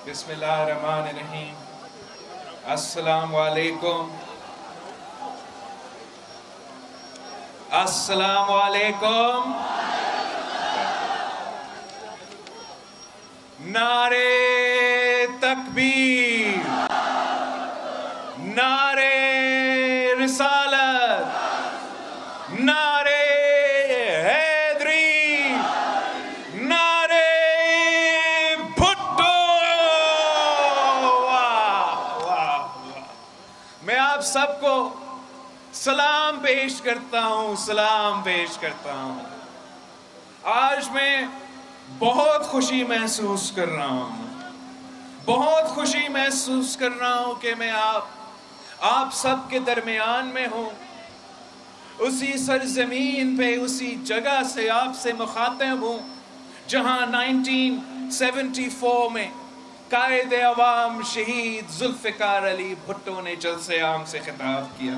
بسم اللہ الرحمن الرحیم. السلام علیکم. السلام علیکم. نعرے تکبیر، نعرے رسالت، نعرے حیدری، نعرے بھٹو. واہ واہ واہ. میں آپ سب کو سلام پیش کرتا ہوں، سلام پیش کرتا ہوں. آج میں بہت خوشی محسوس کر رہا ہوں، بہت خوشی محسوس کر رہا ہوں کہ میں آپ سب کے درمیان میں ہوں. اسی سرزمین پہ، اسی جگہ سے آپ سے مخاطب ہوں جہاں 1974 میں قائد عوام شہید ذوالفقار علی بھٹو نے جلسے عام سے خطاب کیا.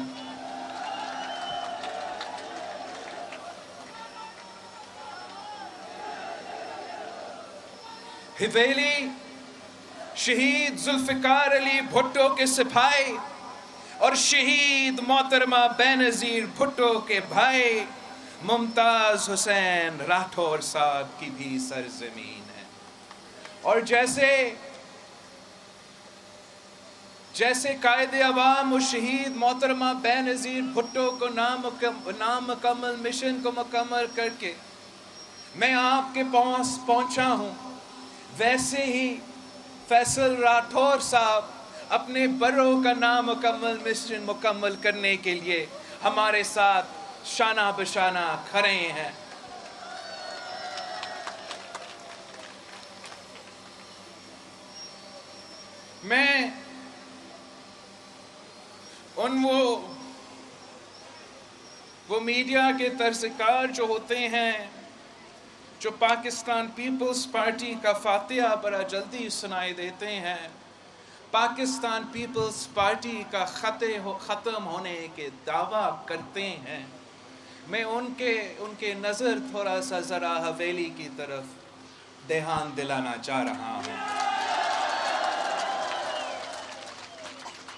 حویلی شہید ذوالفقار علی بھٹو کے سپاہی اور شہید محترمہ بینظیر بھٹو کے بھائی ممتاز حسین راٹھور صاحب کی بھی سرزمین ہے. اور جیسے قائد عوام و شہید محترمہ بینظیر بھٹو کو نامکمل مشن کو مکمل کر کے میں آپ کے پاس پہنچا ہوں، ویسے ہی فیصل راٹھور صاحب اپنے برو کا نامکمل مشن مکمل کرنے کے لیے ہمارے ساتھ شانہ بشانہ کھڑے ہیں. میں وہ میڈیا کے طرزکار جو ہوتے ہیں جو پاکستان پیپلز پارٹی کا فاتحہ بڑا جلدی سنائی دیتے ہیں، پاکستان پیپلز پارٹی کا ختم ہونے کے دعویٰ کرتے ہیں، میں ان کے نظر تھوڑا سا ذرا حویلی کی طرف دھیان دلانا چاہ رہا ہوں.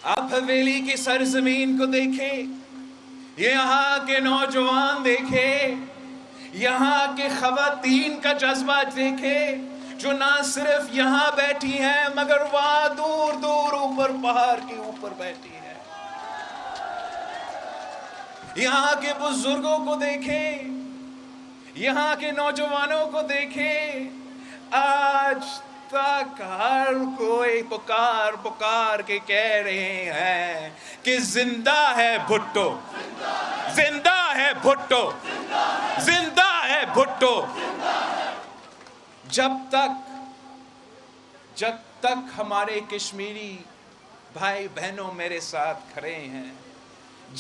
آپ حویلی کی سرزمین کو دیکھیں، یہاں کے نوجوان دیکھیں، یہاں کے خواتین کا جذبہ دیکھیں جو نہ صرف یہاں بیٹھی ہیں مگر وہاں دور دور اوپر پہاڑ کے اوپر بیٹھی ہیں. یہاں کے بزرگوں کو دیکھیں، یہاں کے نوجوانوں کو دیکھیں. آج تک ہر کوئی پکار کے کہہ رہے ہیں کہ زندہ ہے بھٹو، زندہ ہے بھٹو، زندہ ہے بھٹو. جب تک ہمارے کشمیری بھائی بہنوں میرے ساتھ کھڑے ہیں،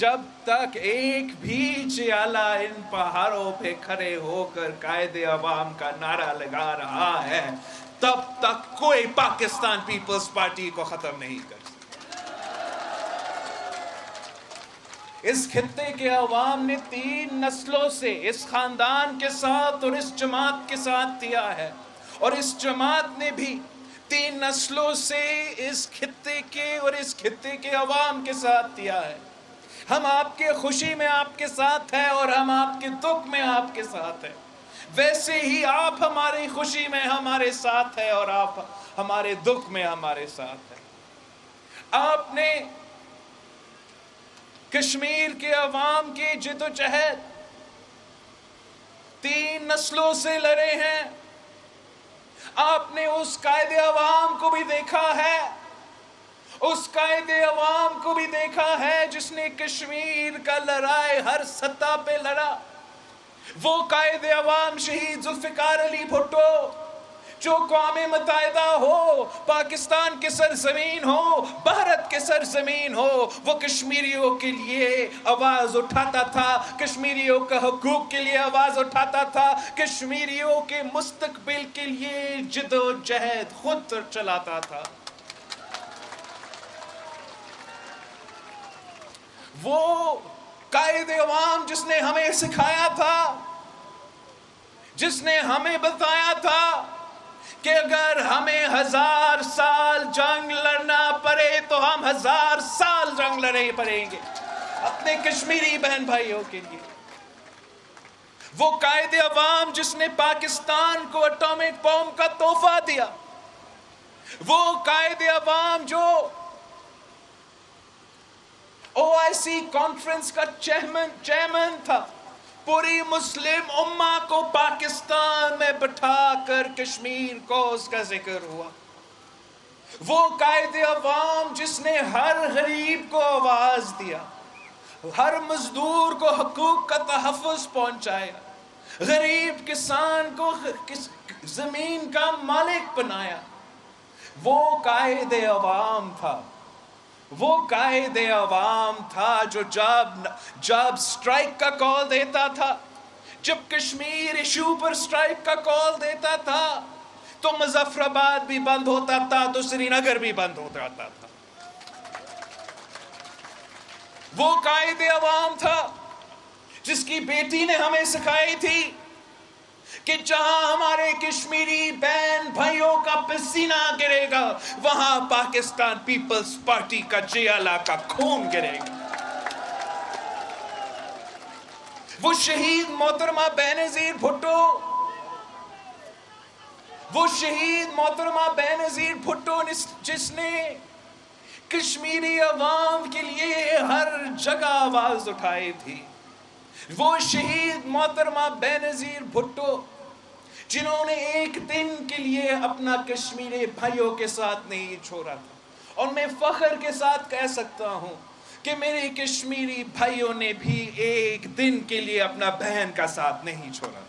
جب تک ایک بھی چیالہ ان پہاڑوں پہ کھڑے ہو کر قائد عوام کا نعرہ لگا رہا ہے، تب تک کوئی پاکستان پیپلز پارٹی کو ختم نہیں کر سکتا. اس خطے کے عوام نے 3 نسلوں سے اس خاندان کے ساتھ اور اس جماعت کے ساتھ دیا ہے، اور اس جماعت نے بھی 3 نسلوں سے اس خطے کے عوام کے ساتھ دیا ہے. ہم آپ کے خوشی میں آپ کے ساتھ ہیں اور ہم آپ کے دکھ میں آپ کے ساتھ ہیں. ویسے ہی آپ ہماری خوشی میں ہمارے ساتھ ہیں اور آپ ہمارے دکھ میں ہمارے ساتھ ہیں. آپ نے کشمیر کے عوام کی جدوجہد 3 نسلوں سے لڑے ہیں. آپ نے اس قائد عوام کو بھی دیکھا ہے، اس قائد عوام کو بھی دیکھا ہے جس نے کشمیر کا لڑائی ہر سطح پہ لڑا. وہ قائد عوام شہید ذوالفقار علی بھٹو جو اقوام متحدہ ہو، پاکستان کے سرزمین ہو، بھارت کے سرزمین ہو، وہ کشمیریوں کے لیے آواز اٹھاتا تھا، کشمیریوں کا حقوق کے لیے آواز اٹھاتا تھا، کشمیریوں کے مستقبل کے لیے جد و جہد خود چلاتا تھا. وہ قائد عوام جس نے ہمیں سکھایا تھا، جس نے ہمیں بتایا تھا کہ اگر ہمیں 1000 سال جنگ لڑنا پڑے تو ہم 1000 سال جنگ لڑیں پڑیں گے اپنے کشمیری بہن بھائیوں کے لیے. وہ قائد عوام جس نے پاکستان کو اٹامک بم کا تحفہ دیا، وہ قائد عوام جو OIC کانفرنس کا چیئرمین تھا، پوری مسلم امہ کو پاکستان میں بٹھا کر کشمیر کو اس کا ذکر ہوا. وہ قائد عوام جس نے ہر غریب کو آواز دیا، ہر مزدور کو حقوق کا تحفظ پہنچایا، غریب کسان کو زمین کا مالک بنایا، وہ قائد عوام تھا. وہ قائد عوام تھا جو جب سٹرائک کا کال دیتا تھا، جب کشمیر ایشو پر سٹرائک کا کال دیتا تھا تو مظفر آباد بھی بند ہوتا تھا تو سری نگر بھی بند ہو جاتا تھا. وہ قائد عوام تھا جس کی بیٹی نے ہمیں سکھائی تھی کہ جہاں ہمارے کشمیری بہن بھائیوں کا پسینہ گرے گا وہاں پاکستان پیپلز پارٹی کا جیالہ کا خون گرے گا. وہ شہید محترمہ بینظیر بھٹو، وہ شہید محترمہ بینظیر بھٹو جس نے کشمیری عوام کے لیے ہر جگہ آواز اٹھائی تھی، وہ شہید محترمہ بینظیر بھٹو جنہوں نے ایک دن کے لیے اپنا کشمیری بھائیوں کے ساتھ نہیں چھوڑا تھا. اور میں فخر کے ساتھ کہہ سکتا ہوں کہ میرے کشمیری بھائیوں نے بھی ایک دن کے لیے اپنا بہن کا ساتھ نہیں چھوڑا.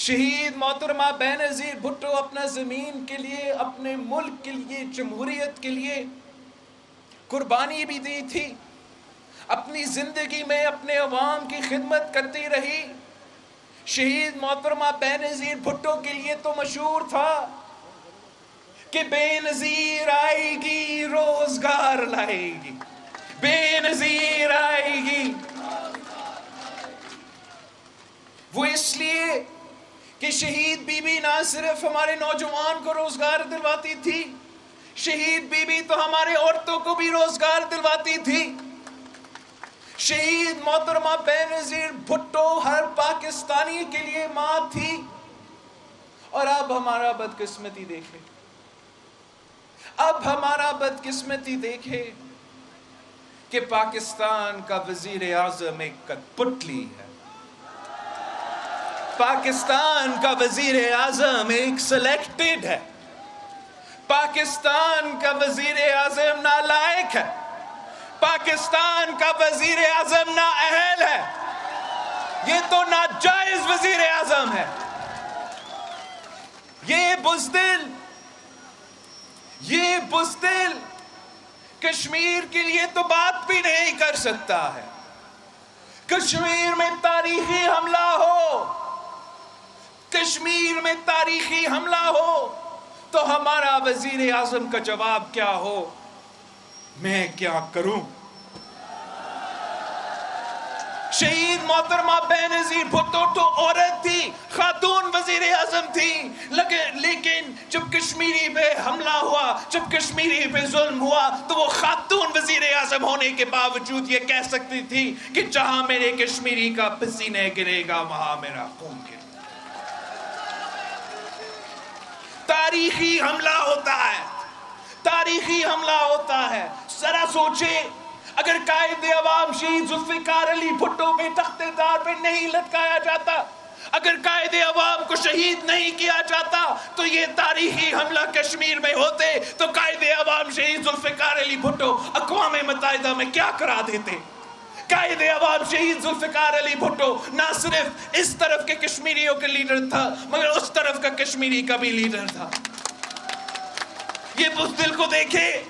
شہید محترمہ بینظیر بھٹو اپنا زمین کے لیے، اپنے ملک کے لیے، جمہوریت کے لیے قربانی بھی دی تھی. اپنی زندگی میں اپنے عوام کی خدمت کرتی رہی. شہید محترمہ بینظیر بھٹو کے لیے تو مشہور تھا کہ بے نظیر آئے گی روزگار لائے گی، بے نظیر آئے گی. وہ اس لیے کہ شہید بی بی نہ صرف ہمارے نوجوان کو روزگار دلواتی تھی، شہید بی بی تو ہمارے عورتوں کو بھی روزگار دلواتی تھی. شہید محترمہ بینظیر بھٹو ہر پاکستانی کے لیے ماں تھی. اور اب ہمارا بدقسمتی دیکھے، اب ہمارا بدقسمتی دیکھے کہ پاکستان کا وزیر اعظم ایک کٹپٹلی ہے. پاکستان کا وزیر اعظم ایک سلیکٹڈ ہے. پاکستان کا وزیر اعظم نالائق ہے. پاکستان کا وزیر اعظم نااہل ہے. یہ تو ناجائز وزیر اعظم ہے. یہ بزدل کشمیر کے لیے تو بات بھی نہیں کر سکتا ہے. کشمیر میں تاریخی حملہ ہو، کشمیر میں تاریخی حملہ ہو تو ہمارا وزیر اعظم کا جواب کیا ہو؟ میں کیا کروں؟ شہید محترمہ بینظیر بھٹو تو عورت تھی، خاتون وزیر اعظم تھی، لیکن جب کشمیری پہ حملہ ہوا، جب کشمیری پہ ظلم ہوا تو وہ خاتون وزیر اعظم ہونے کے باوجود یہ کہہ سکتی تھی کہ جہاں میرے کشمیری کا پسینہ گرے گا وہاں میرا خون گرے. تاریخی حملہ ہوتا ہے، تاریخی حملہ ہوتا ہے. ذرا سوچیں، اگر قائد عوام شہید ذوالفقار علی بھٹو پہ تخت دار پہ نہیں لٹکایا جاتا، اگر قائد عوام کو شہید نہیں کیا جاتا تو یہ تاریخی حملہ کشمیر میں ہوتے تو قائد عوام شہید ذوالفقار علی بھٹو اقوام متحدہ میں کیا کرا دیتے. قائد عوام شہید ذوالفقار علی بھٹو نہ صرف اس طرف کے کشمیریوں کے لیڈر تھا مگر اس طرف کا کشمیری کا بھی لیڈر تھا. یہ بزدل کو دیکھے،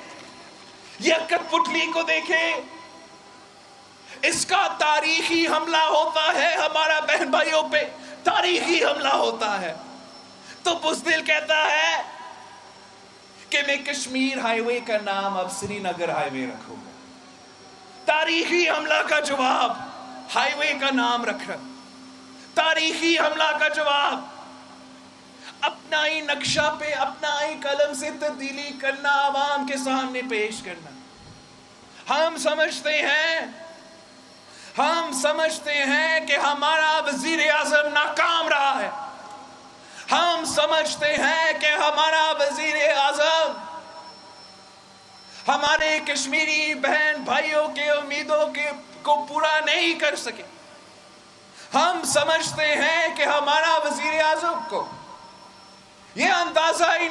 یہ کٹپٹلی کو دیکھے، اس کا تاریخی حملہ ہوتا ہے ہمارا بہن بھائیوں پہ، تاریخی حملہ ہوتا ہے. تو بزدل کہتا ہے کہ میں کشمیر ہائی وے کا نام اب سری نگر ہائی وے رکھوں گا. تاریخی حملہ کا جواب ہائی وے کا نام رکھ رہا. تاریخی حملہ کا جواب اپنا ہی نقشہ پہ اپنا ہی قلم سے تبدیلی کرنا، عوام کے سامنے پیش کرنا. ہم سمجھتے ہیں کہ ہمارا وزیر اعظم ناکام رہا ہے. ہم سمجھتے ہیں کہ ہمارا وزیر اعظم ہمارے کشمیری بہن بھائیوں کے امیدوں کو پورا نہیں کر سکے. ہم سمجھتے ہیں کہ ہمارا وزیر اعظم کو یہ اندازہ ہی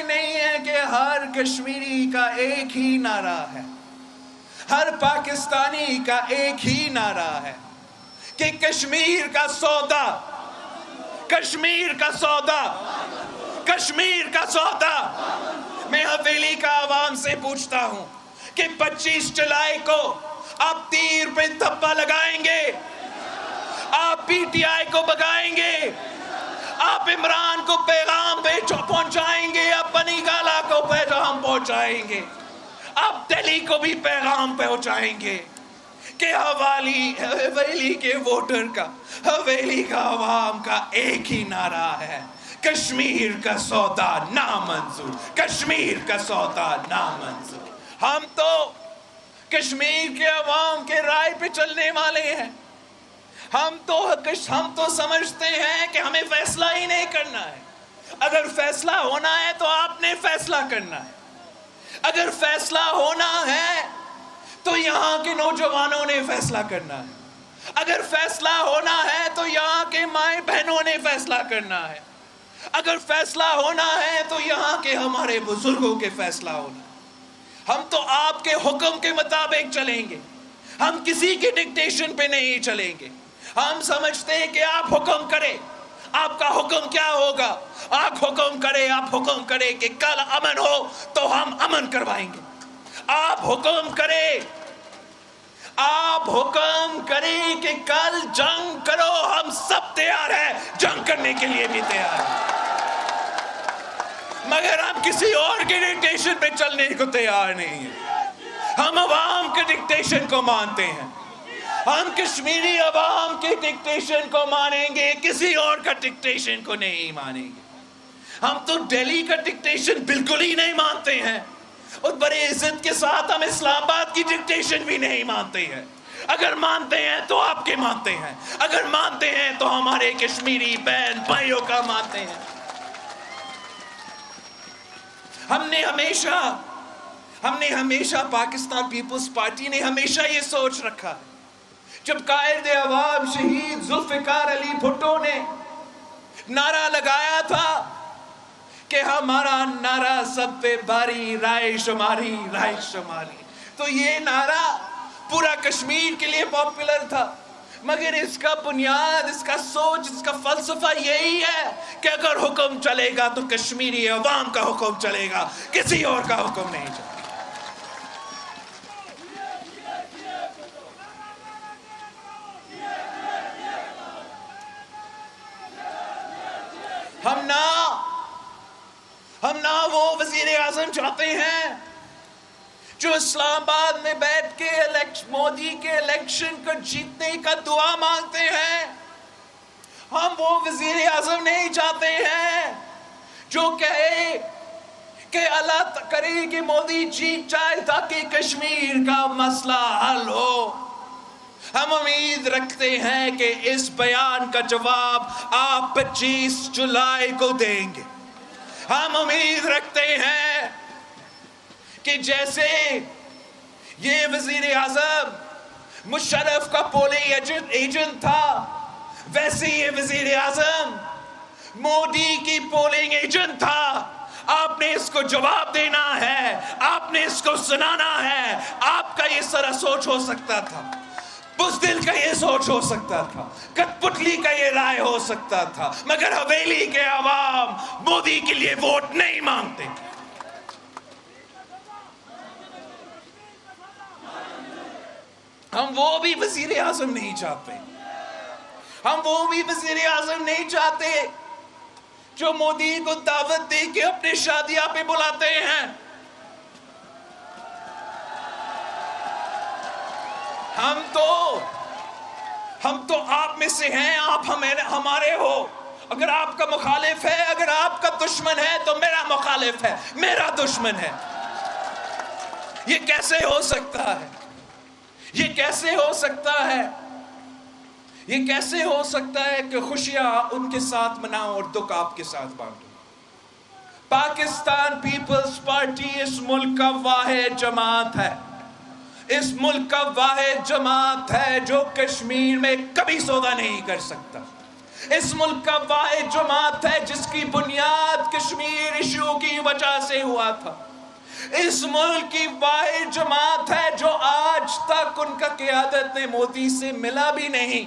نہیں ہے کہ ہر کشمیری کا ایک ہی نعرہ ہے، ہر پاکستانی کا ایک ہی نعرہ ہے کہ کشمیر کا سودا، کشمیر کا سودا، کشمیر کا سودا. میں حویلی کا عوام سے پوچھتا ہوں کہ 25 جولائی کو آپ تیر پہ دھبا لگائیں گے، آپ پی ٹی آئی کو بگائیں گے، آپ عمران کو پیغام پہنچائیں گے، آپ بنی گالا کو پیغام پہنچائیں گے، آپ دہلی کو بھی پیغام پہنچائیں گے کہ حویلی کے ووٹر کا، حویلی کا عوام کا ایک ہی نعرہ ہے، کشمیر کا سودا نامنظور، کشمیر کا سودا نامنظور. ہم تو کشمیر کے عوام کے رائے پہ چلنے والے ہیں. ہم تو سمجھتے ہیں کہ ہمیں فیصلہ ہی نہیں کرنا ہے. اگر فیصلہ ہونا ہے تو آپ نے فیصلہ کرنا ہے. اگر فیصلہ ہونا ہے تو یہاں کے نوجوانوں نے فیصلہ کرنا ہے. اگر فیصلہ ہونا ہے تو یہاں کے مائیں بہنوں نے فیصلہ کرنا ہے. اگر فیصلہ ہونا ہے تو یہاں کے ہمارے بزرگوں کے فیصلہ ہونا ہے. ہم تو آپ کے حکم کے مطابق چلیں گے، ہم کسی کے ڈکٹیشن پہ نہیں چلیں گے. ہم سمجھتے ہیں کہ آپ حکم کریں. آپ کا حکم کیا ہوگا؟ آپ حکم کریں کہ کل امن ہو تو ہم امن کروائیں گے. آپ حکم کریں کہ کل جنگ کرو، ہم سب تیار ہیں، جنگ کرنے کے لیے بھی تیار ہیں. مگر ہم کسی اور کے ڈکٹیشن پہ چلنے کو تیار نہیں ہیں. ہم عوام کے ڈکٹیشن کو مانتے ہیں. ہم کشمیری عوام کے ڈکٹیشن کو مانیں گے، کسی اور کا ڈکٹیشن کو نہیں مانیں گے. ہم تو دہلی کا ڈکٹیشن بالکل ہی نہیں مانتے ہیں، اور بڑے عزت کے ساتھ ہم اسلام آباد کی ڈکٹیشن بھی نہیں مانتے ہیں. اگر مانتے ہیں تو آپ کے مانتے ہیں، اگر مانتے ہیں تو ہمارے کشمیری بہن بھائیوں کا مانتے ہیں. ہم نے ہمیشہ پاکستان پیپلز پارٹی نے ہمیشہ یہ سوچ رکھا. جب قائد عوام شہید ذوالفقار علی بھٹو نے نعرہ لگایا تھا کہ ہمارا نعرہ سب پہ بھاری رائے شماری، رائے شماری، تو یہ نعرہ پورا کشمیر کے لیے پاپولر تھا. مگر اس کا بنیاد، اس کا سوچ، اس کا فلسفہ یہی ہے کہ اگر حکم چلے گا تو کشمیری عوام کا حکم چلے گا، کسی اور کا حکم نہیں چلے گا. ہم نہ وہ وزیر اعظم چاہتے ہیں جو اسلام آباد میں بیٹھ کے مودی کے الیکشن کو جیتنے کا دعا مانگتے ہیں. ہم وہ وزیر اعظم نہیں چاہتے ہیں جو کہے کہ اللہ کرے کہ مودی جیت جائے تاکہ کشمیر کا مسئلہ حل ہو. ہم امید رکھتے ہیں کہ اس بیان کا جواب آپ 25 جولائی کو دیں گے. ہم امید رکھتے ہیں کہ جیسے یہ وزیر اعظم مشرف کا پولنگ ایجنٹ تھا، ویسے یہ وزیر اعظم مودی کی پولنگ ایجنٹ تھا. آپ نے اس کو جواب دینا ہے، آپ نے اس کو سنانا ہے. آپ کا یہ سارا سوچ ہو سکتا تھا، بزدل کا یہ سوچ ہو سکتا تھا، کٹ پتلی کا یہ رائے ہو سکتا تھا، مگر حویلی کے عوام مودی کے لیے ووٹ نہیں مانگتے. ہم وہ بھی وزیر اعظم نہیں چاہتے. ہم وہ بھی وزیر اعظم نہیں چاہتے جو مودی کو دعوت دے کے اپنے شادیاں پہ بلاتے ہیں. ہم تو آپ میں سے ہیں، آپ ہمارے ہو. اگر آپ کا مخالف ہے، اگر آپ کا دشمن ہے تو میرا مخالف ہے، میرا دشمن ہے. یہ کیسے ہو سکتا ہے؟ یہ کیسے ہو سکتا ہے؟ یہ کیسے ہو سکتا ہے کہ خوشیاں ان کے ساتھ مناؤ اور دکھ آپ کے ساتھ بانٹو؟ پاکستان پیپلز پارٹی اس ملک کا واحد جماعت ہے. اس ملک کا واحد جماعت ہے جو کشمیر میں کبھی سودا نہیں کر سکتا. اس ملک کا واحد جماعت ہے جس کی بنیاد کشمیر ایشو کی وجہ سے ہوا تھا. اس ملک کی واحد جماعت ہے جو آج تک ان کا قیادت نے مودی سے ملا بھی نہیں،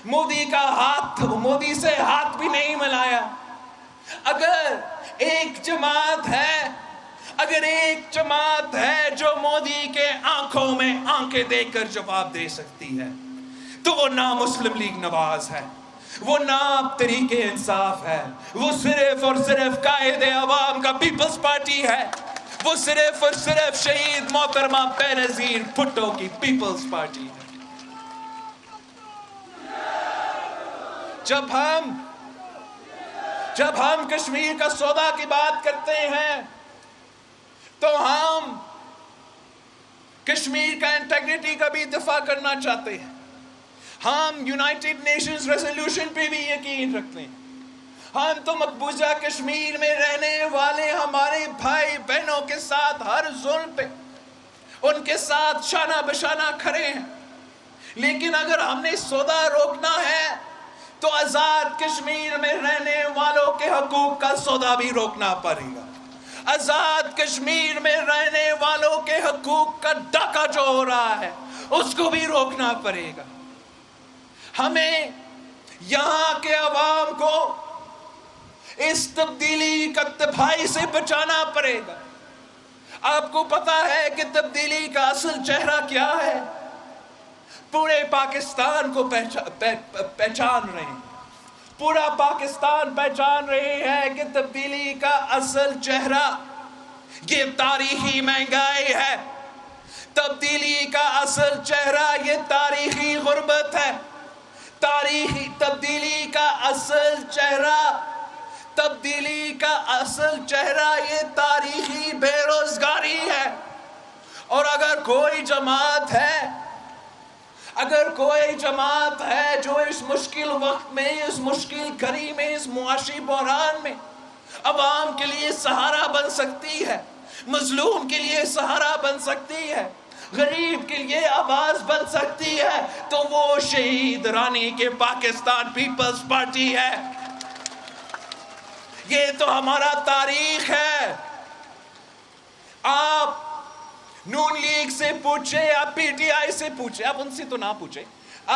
مودی سے ہاتھ بھی نہیں ملایا. اگر ایک جماعت ہے جو مودی کے آنکھوں میں آنکھیں دے کر جواب دے سکتی ہے تو وہ نہ مسلم لیگ نواز ہے، وہ نہ تحریک انصاف ہے، وہ صرف اور صرف قائد عوام کا پیپلز پارٹی ہے، وہ صرف اور صرف شہید محترمہ بینظیر بھٹو کی پیپلز پارٹی ہے. جب ہم کشمیر کا سودا کی بات کرتے ہیں تو ہم کشمیر کا انٹیگریٹی کا بھی دفاع کرنا چاہتے ہیں. ہم یونائٹڈ نیشنز ریزولوشن پہ بھی یقین رکھتے ہیں. ہم تو مقبوضہ کشمیر میں رہنے والے ہمارے بھائی بہنوں کے ساتھ ہر ظلم پہ ان کے ساتھ شانہ بشانہ کھڑے ہیں. لیکن اگر ہم نے سودا روکنا ہے تو آزاد کشمیر میں رہنے والوں کے حقوق کا سودا بھی روکنا پڑے گا. آزاد کشمیر میں رہنے والوں کے حقوق کا ڈاکہ جو ہو رہا ہے اس کو بھی روکنا پڑے گا. ہمیں یہاں کے عوام کو اس تبدیلی کا تباہی سے بچانا پڑے گا. آپ کو پتا ہے کہ تبدیلی کا اصل چہرہ کیا ہے؟ پورے پاکستان کو پہچان رہے ہیں. پورا پاکستان پہچان رہے ہیں کہ تبدیلی کا اصل چہرہ یہ تاریخی مہنگائی ہے. تبدیلی کا اصل چہرہ یہ تاریخی غربت ہے. تبدیلی کا اصل چہرہ یہ تاریخی بے روزگاری ہے. اور اگر کوئی جماعت ہے جو اس مشکل وقت میں، اس مشکل گھڑی میں، اس معاشی بحران میں عوام کے لیے سہارا بن سکتی ہے، مظلوم کے لیے سہارا بن سکتی ہے، غریب کے لیے آواز بن سکتی ہے، تو وہ شہید رانی کے پاکستان پیپلز پارٹی ہے. یہ تو ہمارا تاریخ ہے. آپ نون لیگ سے پوچھیں، آپ پی ٹی آئی سے پوچھیں، آپ ان سے تو نہ پوچھیں،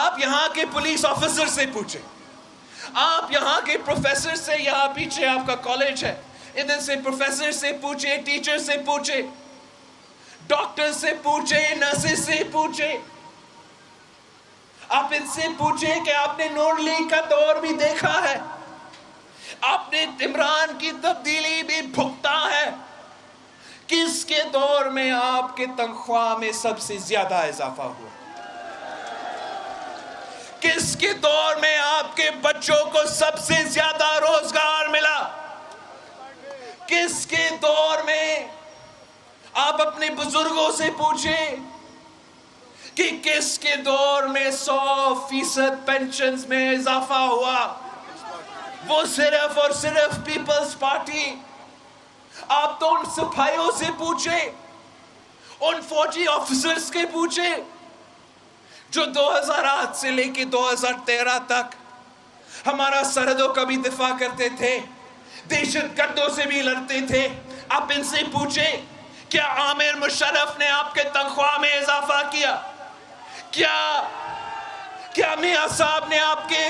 آپ یہاں کے پولیس آفیسر سے پوچھیں، آپ یہاں کے پروفیسر سے، یہاں پیچھے آپ کا کالج ہے ادھر سے پروفیسر سے پوچھیں، ٹیچر سے پوچھیں، ڈاکٹر سے پوچھیں، نرسز سے پوچھیں. آپ ان سے پوچھیں کہ آپ نے نون لیگ کا دور بھی دیکھا ہے، آپ نے عمران کی تبدیلی بھی بھگتا ہے. کس کے دور میں آپ کے تنخواہ میں سب سے زیادہ اضافہ ہوا؟ کس کے دور میں آپ کے بچوں کو سب سے زیادہ روزگار ملا؟ کس کے دور میں؟ آپ اپنے بزرگوں سے پوچھیں کہ کس کے دور میں 100% پینشنز میں اضافہ ہوا؟ وہ صرف اور صرف پیپلز پارٹی. آپ تو ان سپاہیوں سے پوچھیں، ان فوجی آفیسرز کے پوچھیں جو 2008 سے لے کے 2013 تک ہمارا سرحدوں کا بھی دفاع کرتے تھے، دہشت گردوں سے بھی لڑتے تھے. آپ ان سے پوچھیں کیا عامر مشرف نے آپ کے تنخواہ میں اضافہ کیا؟ کیا میاں صاحب نے آپ کے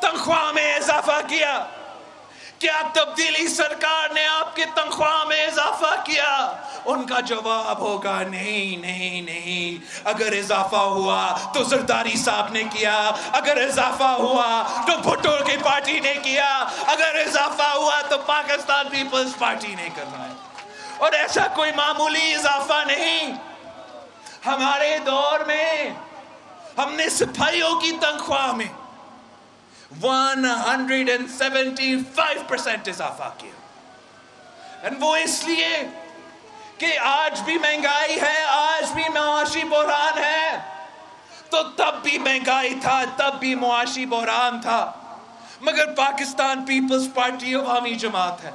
تنخواہ میں اضافہ کیا؟ کیا تبدیلی سرکار نے آپ کے تنخواہ میں اضافہ کیا؟ ان کا جواب ہوگا نہیں نہیں نہیں. اگر اضافہ ہوا تو زرداری صاحب نے کیا، اگر اضافہ ہوا تو بھٹو کی پارٹی نے کیا، اگر اضافہ ہوا تو پاکستان پیپلز پارٹی نے کرنا ہے. اور ایسا کوئی معمولی اضافہ نہیں. ہمارے دور میں ہم نے سپاہیوں کی تنخواہ میں 175% اضافہ کیا. وہ اس لیے کہ آج بھی مہنگائی ہے, آج بھی معاشی بحران ہے. تو تب بھی مہنگائی تھا, تب بھی معاشی بحران تھا, مگر پاکستان پیپلز پارٹی عوامی جماعت ہے.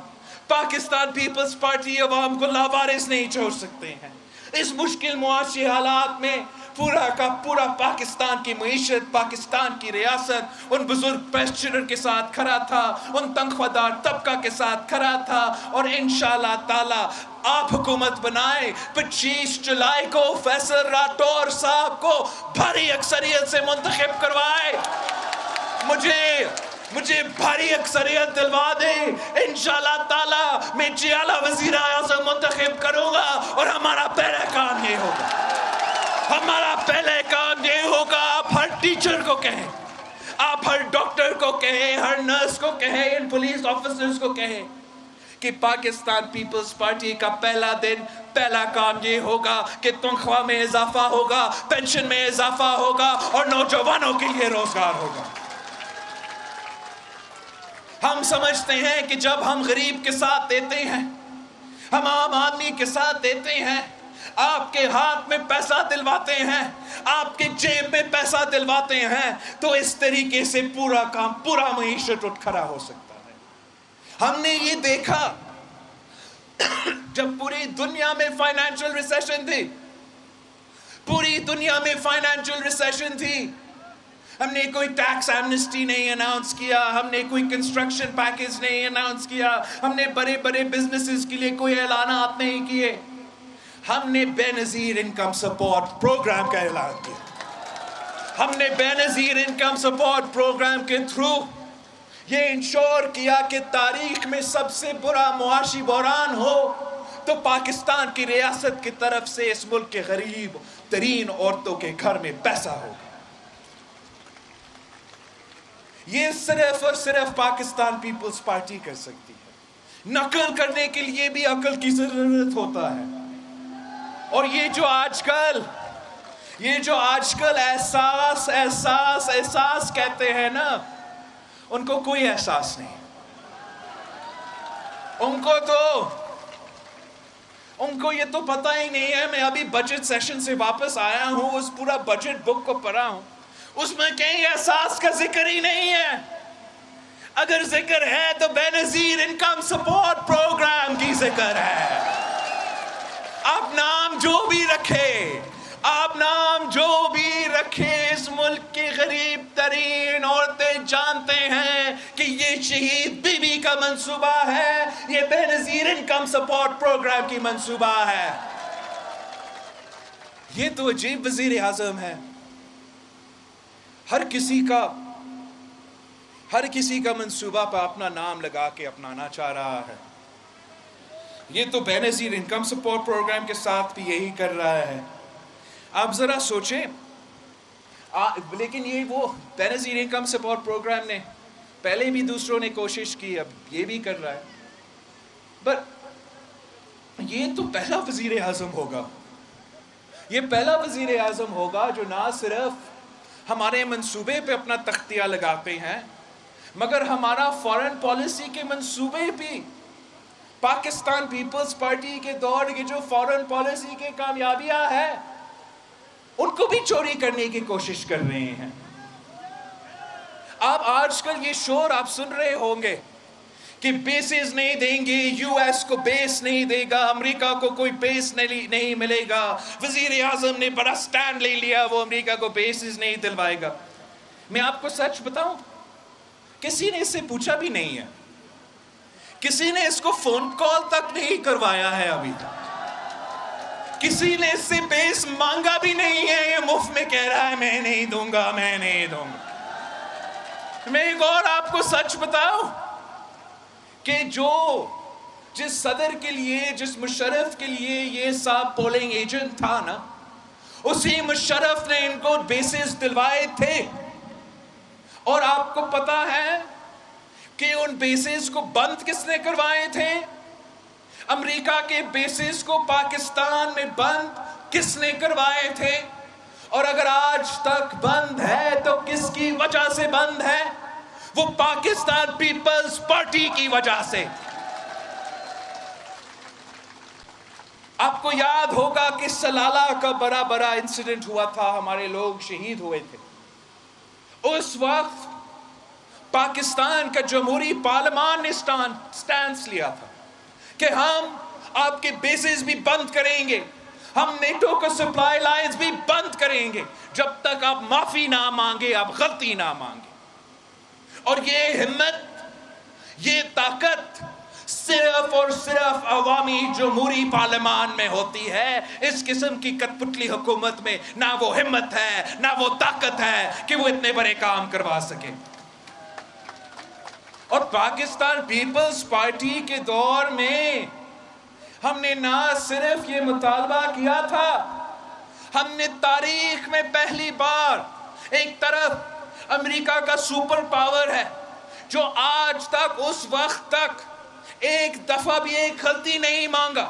پاکستان پیپلز پارٹی عوام کو لاوارث نہیں چھوڑ سکتے ہیں. اس مشکل معاشی حالات میں پورا کا پورا پاکستان کی معیشت, پاکستان کی ریاست ان بزرگ پینشنر کے ساتھ کھڑا تھا, ان تنخواہ دار طبقہ کے ساتھ کھڑا تھا. اور انشاءاللہ تعالی آپ حکومت بنائے, 25 جولائی کو فیصل راٹور صاحب کو بھاری اکثریت سے منتخب کروائے. مجھے بھاری اکثریت دلوا دے, انشاءاللہ تعالی میں جیالہ وزیر اعظم منتخب کروں گا. اور ہمارا پہلا کام یہ ہوگا, آپ ہر ٹیچر کو کہیں, آپ ہر ڈاکٹر کو کہیں, ہر نرس کو کہیں, ان پولیس آفیسرز کو کہیں کہ پاکستان پیپلز پارٹی کا پہلا کام یہ ہوگا کہ تنخواہ میں اضافہ ہوگا, پینشن میں اضافہ ہوگا, اور نوجوانوں کے لیے روزگار ہوگا. ہم سمجھتے ہیں کہ جب ہم غریب کے ساتھ دیتے ہیں, ہم عام آدمی کے ساتھ دیتے ہیں, آپ کے ہاتھ میں پیسہ دلواتے ہیں, آپ کے جیب میں پیسہ دلواتے ہیں, تو اس طریقے سے پورا معیشت اٹھ کھڑا ہو سکتا ہے. ہم نے یہ دیکھا جب پوری دنیا میں فائنینشل ریسیشن تھی, ہم نے کوئی ٹیکس ایمنسٹی نہیں اناؤنس کیا, ہم نے کوئی کنسٹرکشن پیکیج نہیں اناؤنس کیا, ہم نے بڑے بزنسز کے لیے کوئی اعلانات نہیں کیے. ہم نے بے نظیر انکم سپورٹ پروگرام کا اعلان کیا. ہم نے بے نظیر انکم سپورٹ پروگرام کے تھرو یہ انشور کیا کہ تاریخ میں سب سے برا معاشی بحران ہو تو پاکستان کی ریاست کی طرف سے اس ملک کے غریب ترین عورتوں کے گھر میں پیسہ ہوگا. یہ صرف اور صرف پاکستان پیپلز پارٹی کر سکتی ہے. نقل کرنے کے لیے بھی عقل کی ضرورت ہوتا ہے. اور یہ جو آج کل احساس کہتے ہیں نا, ان کو کوئی احساس نہیں. ان کو یہ تو پتہ ہی نہیں ہے. میں ابھی بجٹ سیشن سے واپس آیا ہوں, اس پورا بجٹ بک کو پڑھا ہوں, اس میں کہیں احساس کا ذکر ہی نہیں ہے. اگر ذکر ہے تو بے نظیر انکم سپورٹ پروگرام کی ذکر ہے. آپ نام جو بھی رکھے, اس ملک کی غریب ترین عورتیں جانتے ہیں کہ یہ شہید بی بی کا منصوبہ ہے, یہ بے نظیر انکم سپورٹ پروگرام کی منصوبہ ہے. یہ تو عجیب وزیر اعظم ہے, ہر کسی کا منصوبہ پہ اپنا نام لگا کے اپنانا چاہ رہا ہے. یہ تو بے نظیر انکم سپورٹ پروگرام کے ساتھ بھی یہی کر رہا ہے. آپ ذرا سوچیں. لیکن یہ وہ بے نظیر انکم سپورٹ پروگرام نے پہلے بھی دوسروں نے کوشش کی, اب یہ بھی کر رہا ہے. بٹ یہ تو پہلا وزیر اعظم ہوگا جو نہ صرف ہمارے منصوبے پہ اپنا تختیہ لگاتے ہیں, مگر ہمارا فارن پالیسی کے منصوبے بھی پاکستان پیپلز پارٹی کے دور کی جو فارن پالیسی کے کامیابیاں ہیں ان کو بھی چوری کرنے کی کوشش کر رہے ہیں. آپ آج کل یہ شور آپ سن رہے ہوں گے کہ بیسز نہیں دیں گے, یو ایس کو بیس نہیں دے گا, امریکہ کو کوئی بیس نہیں ملے گا, وزیر اعظم نے بڑا سٹینڈ لے لیا, وہ امریکہ کو بیسز نہیں دلوائے گا. میں آپ کو سچ بتاؤں, کسی نے اس سے پوچھا بھی نہیں ہے, کسی نے اس کو فون کال تک نہیں کروایا ہے, ابھی کسی نے اس سے بیس مانگا بھی نہیں ہے. یہ مفت میں کہہ رہا ہے میں نہیں دوں گا. میں ایک اور آپ کو سچ بتاؤں کہ جس صدر کے لیے, جس مشرف کے لیے یہ صاحب پولنگ ایجنٹ تھا نا, اسی مشرف نے ان کو بیسز دلوائے تھے. اور آپ کو پتا ہے کہ ان بیسز کو بند کس نے کروائے تھے؟ امریکہ کے بیسز کو پاکستان میں بند کس نے کروائے تھے؟ اور اگر آج تک بند ہے تو کس کی وجہ سے بند ہے؟ وہ پاکستان پیپلز پارٹی کی وجہ سے۔ آپ کو یاد ہوگا کہ سلالہ کا بڑا انسیڈنٹ ہوا تھا، ہمارے لوگ شہید ہوئے تھے۔ اس وقت پاکستان کا جمہوری پارلیمان نے سٹینس لیا تھا کہ ہم آپ کے بیسز بھی بند کریں گے، ہم نیٹو کا سپلائی لائنز بھی بند کریں گے جب تک آپ معافی نہ مانگے، آپ غلطی نہ مانگے۔ اور یہ ہمت، یہ طاقت صرف اور صرف عوامی جمہوری پارلیمان میں ہوتی ہے۔ اس قسم کی کٹ پتلی حکومت میں نہ وہ ہمت ہے، نہ وہ طاقت ہے کہ وہ اتنے بڑے کام کروا سکے۔ اور پاکستان پیپلز پارٹی کے دور میں ہم نے نہ صرف یہ مطالبہ کیا تھا، ہم نے تاریخ میں پہلی بار، ایک طرف امریکہ کا سپر پاور ہے جو آج تک اس وقت تک ایک دفعہ بھی ایک غلطی نہیں مانگا،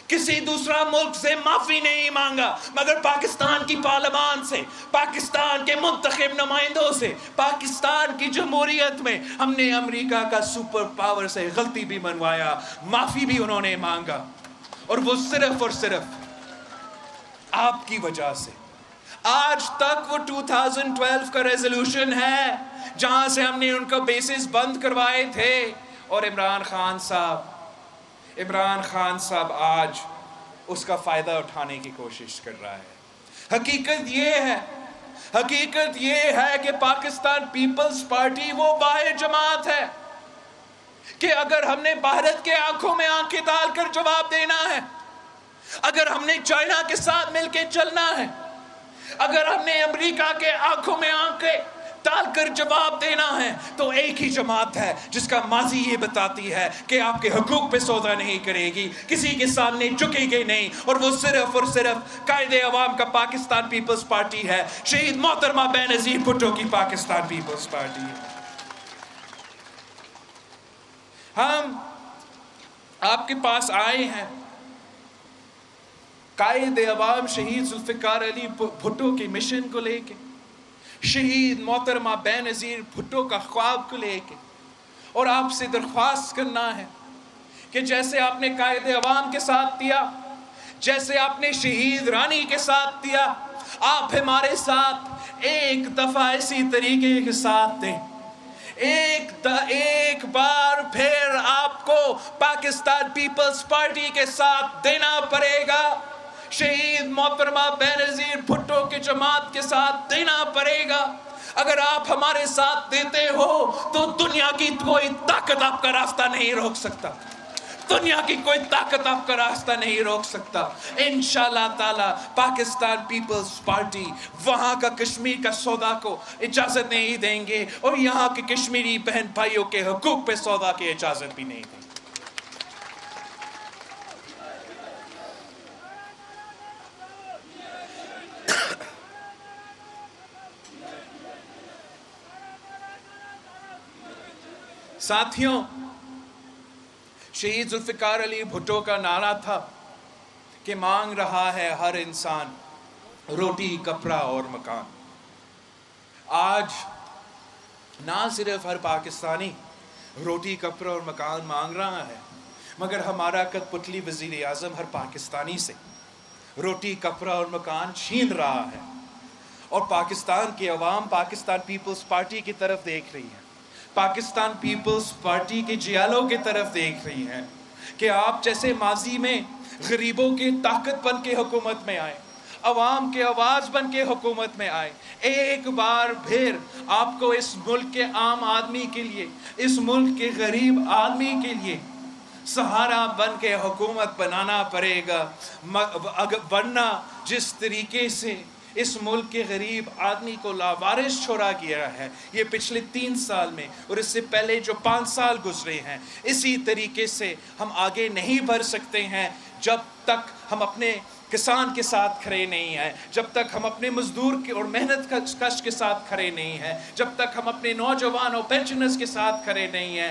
کسی دوسرا ملک سے معافی نہیں مانگا، مگر پاکستان کی پارلیمان سے، پاکستان کے منتخب نمائندوں سے، پاکستان کی جمہوریت میں ہم نے امریکہ کا سپر پاور سے غلطی بھی منوایا، معافی بھی انہوں نے مانگا، اور وہ صرف اور صرف آپ کی وجہ سے۔ آج تک وہ 2012 کا ریزولوشن ہے جہاں سے ہم نے ان کا بیسز بند کروائے تھے، اور عمران خان صاحب آج اس کا فائدہ اٹھانے کی کوشش کر رہا ہے۔ حقیقت یہ ہے کہ پاکستان پیپلز پارٹی وہ واحد جماعت ہے کہ اگر ہم نے بھارت کے آنکھوں میں آنکھیں ڈال کر جواب دینا ہے، اگر ہم نے چائنا کے ساتھ مل کے چلنا ہے، اگر ہم نے امریکہ کے آنکھوں میں آنکھیں ڈال کر جواب دینا ہے، تو ایک ہی جماعت ہے جس کا ماضی یہ بتاتی ہے کہ آپ کے حقوق پہ سودا نہیں کرے گی، کسی کے سامنے جھکے گی نہیں، اور وہ صرف اور صرف قائد عوام کا پاکستان پیپلز پارٹی ہے، شہید محترمہ بے نظیر بھٹو کی پاکستان پیپلز پارٹی ہے۔ ہم آپ کے پاس آئے ہیں قائد عوام شہید ذوالفقار علی بھٹو کے مشن کو لے کے، شہید محترمہ بے نظیر بھٹو کا خواب کو لے کے، اور آپ سے درخواست کرنا ہے کہ جیسے آپ نے قائد عوام کے ساتھ دیا، جیسے آپ نے شہید رانی کے ساتھ دیا، آپ ہمارے ساتھ ایک دفعہ اسی طریقے کے ساتھ دیں۔ ایک بار پھر آپ کو پاکستان پیپلز پارٹی کے ساتھ دینا پڑے گا، شہید محترمہ بے نظیر بھٹو کے جماعت کے ساتھ دینا پڑے گا۔ اگر آپ ہمارے ساتھ دیتے ہو تو دنیا کی کوئی طاقت آپ کا راستہ نہیں روک سکتا، دنیا کی کوئی طاقت آپ کا راستہ نہیں روک سکتا۔ انشاءاللہ تعالی پاکستان پیپلز پارٹی وہاں کا کشمیر کا سودا کو اجازت نہیں دیں گے، اور یہاں کے کشمیری بہن بھائیوں کے حقوق پہ سودا کی اجازت بھی نہیں دیں گے۔ ساتھیوں، شہید ذوالفقار علی بھٹو کا نعرہ تھا کہ مانگ رہا ہے ہر انسان روٹی، کپڑا اور مکان۔ آج نہ صرف ہر پاکستانی روٹی، کپڑا اور مکان مانگ رہا ہے، مگر ہمارا کٹ پتلی وزیر اعظم ہر پاکستانی سے روٹی، کپڑا اور مکان چھین رہا ہے، اور پاکستان کی عوام پاکستان پیپلز پارٹی کی طرف دیکھ رہی ہے، پاکستان پیپلز پارٹی کے جیالوں کی طرف دیکھ رہی ہیں کہ آپ جیسے ماضی میں غریبوں کی طاقت بن کے حکومت میں آئے، عوام کے آواز بن کے حکومت میں آئے، ایک بار پھر آپ کو اس ملک کے عام آدمی کے لیے، اس ملک کے غریب آدمی کے لیے سہارا بن کے حکومت بنانا پڑے گا، ورنہ جس طریقے سے اس ملک کے غریب آدمی کو لاوارث چھوڑا گیا ہے یہ پچھلے 3 سال میں، اور اس سے پہلے جو 5 سال گزرے ہیں، اسی طریقے سے ہم آگے نہیں بڑھ سکتے ہیں جب تک ہم اپنے کسان کے ساتھ کھڑے نہیں ہیں، جب تک ہم اپنے مزدور اور محنت کش کے ساتھ کھڑے نہیں ہیں، جب تک ہم اپنے نوجوان اور پینشنرز کے ساتھ کھڑے نہیں ہیں،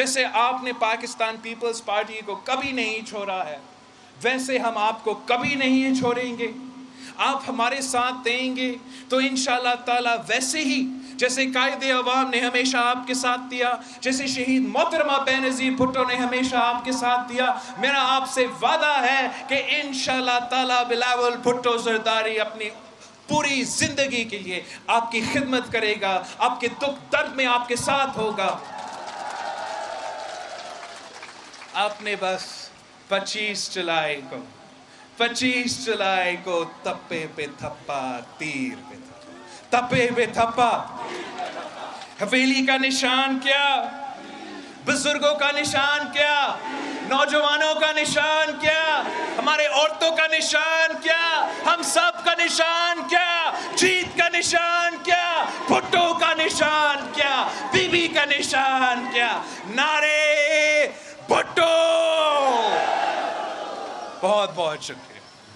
جیسے آپ نے پاکستان پیپلز پارٹی کو کبھی نہیں چھوڑا ہے، ویسے ہم آپ کو کبھی نہیں چھوڑیں گے۔ آپ ہمارے ساتھ دیں گے تو انشاءاللہ تعالیٰ ویسے ہی جیسے قائد عوام نے ہمیشہ آپ کے ساتھ دیا، جیسے شہید محترمہ بینظیر بھٹو نے ہمیشہ آپ کے ساتھ دیا، میرا آپ سے وعدہ ہے کہ انشاءاللہ تعالیٰ بلاول بھٹو زرداری اپنی پوری زندگی کے لیے آپ کی خدمت کرے گا، آپ کے دکھ درد میں آپ کے ساتھ ہوگا۔ آپ نے بس 25 جولائی کو تپے پہ تھپا تیر پہ تھپا، تپے پہ تھپا، حویلی کا نشان کیا، بزرگوں کا نشان کیا، نوجوانوں کا نشان کیا، ہمارے عورتوں کا نشان کیا، ہم سب کا نشان کیا، جیت کا نشان کیا، بھٹو کا نشان کیا، بی بی کا نشان کیا، نعرے بھٹو۔ بہت بہت شکریہ۔